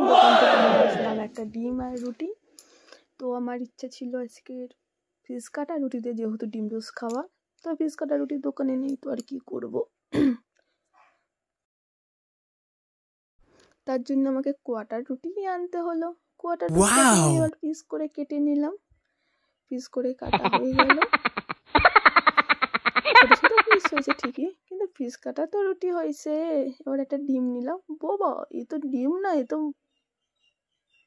দোকান থেকে নিয়ে আসলাম একটা ডিম আর রুটি। তো আমার ইচ্ছা ছিল আজকের ফিশ কাটা রুটি দিয়ে, যেহেতু ডিম রোজ খাওয়া, তো ফিশ কাটা রুটি দোকানে নেই, তো আর কি করব। তার জন্য আমাকে কোয়াটার রুটি আনতে হলো। কোয়াটার রুটিটাকে আমি এবার পিস করে কেটে নিলাম। পিস করে কাটা হয়ে গেল। ছোট ছোট পিস হয়েছে ঠিকই, কিন্তু পিস কাটা তো রুটি হয়েছে। এবার একটা ডিম নিলাম। বাবা, এ তো ডিম না, এ তো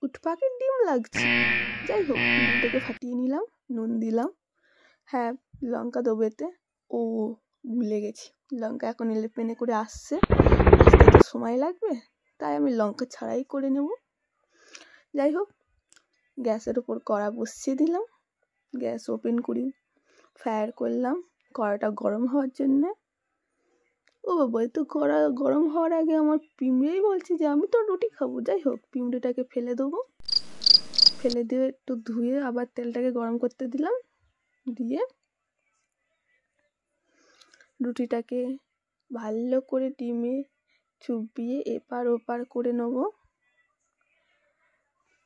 উটপাখির ডিম লাগছে। যাই হোক, ডিমটাকে ফাটিয়ে নিলাম, নুন দিলাম। হ্যাঁ, লঙ্কা দেবো এতে। ও, ভুলে গেছি, লঙ্কা এখন এলেপেনে করে আসতে তো সময় লাগবে, তাই আমি লঙ্কা ছাড়াই করে নেব। যাই হোক, গ্যাসের ওপর কড়া বসিয়ে দিলাম। গ্যাস ওপেন করি, ফায়ার করলাম কড়াটা গরম হওয়ার জন্যে। ও বাবা, তো কড়া গরম হওয়ার আগে আমার পিমড়েই বলছি যে আমি তো রুটি খাবো। যাই হোক, পিমড়েটাকে ফেলে দেবো। ফেলে দিয়ে একটু ধুয়ে আবার তেলটাকে গরম করতে দিলাম। দিয়ে রুটিটাকে ভালো করে ডিমে চুবিয়ে এপার ওপার করে নেবো।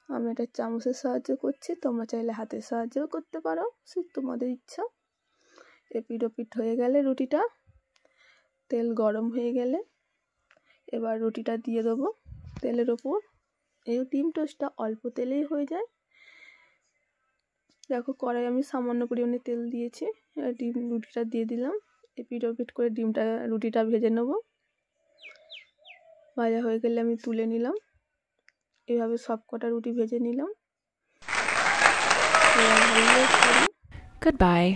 আমি এটা চামচের সাহায্য করছি, তোমরা চাইলে হাতের সাহায্যও করতে পারো, সে তোমাদের ইচ্ছা। এপিট ওপিট হয়ে গেলে রুটিটা, তেল গরম হয়ে গেলে এবার রুটিটা দিয়ে দেবো তেলের ওপর। এই ডিম টোস্টটা অল্প তেলেই হয়ে যায়। দেখো, কড়াই আমি সামান্য পরিমাণে তেল দিয়েছি। ডিম রুটিটা দিয়ে দিলাম। এপিট ওপিট করে রুটিটা ভেজে নেব। ভাজা হয়ে গেলে আমি তুলে নিলাম। এভাবে সব কটা রুটি ভেজে নিলাম। Goodbye.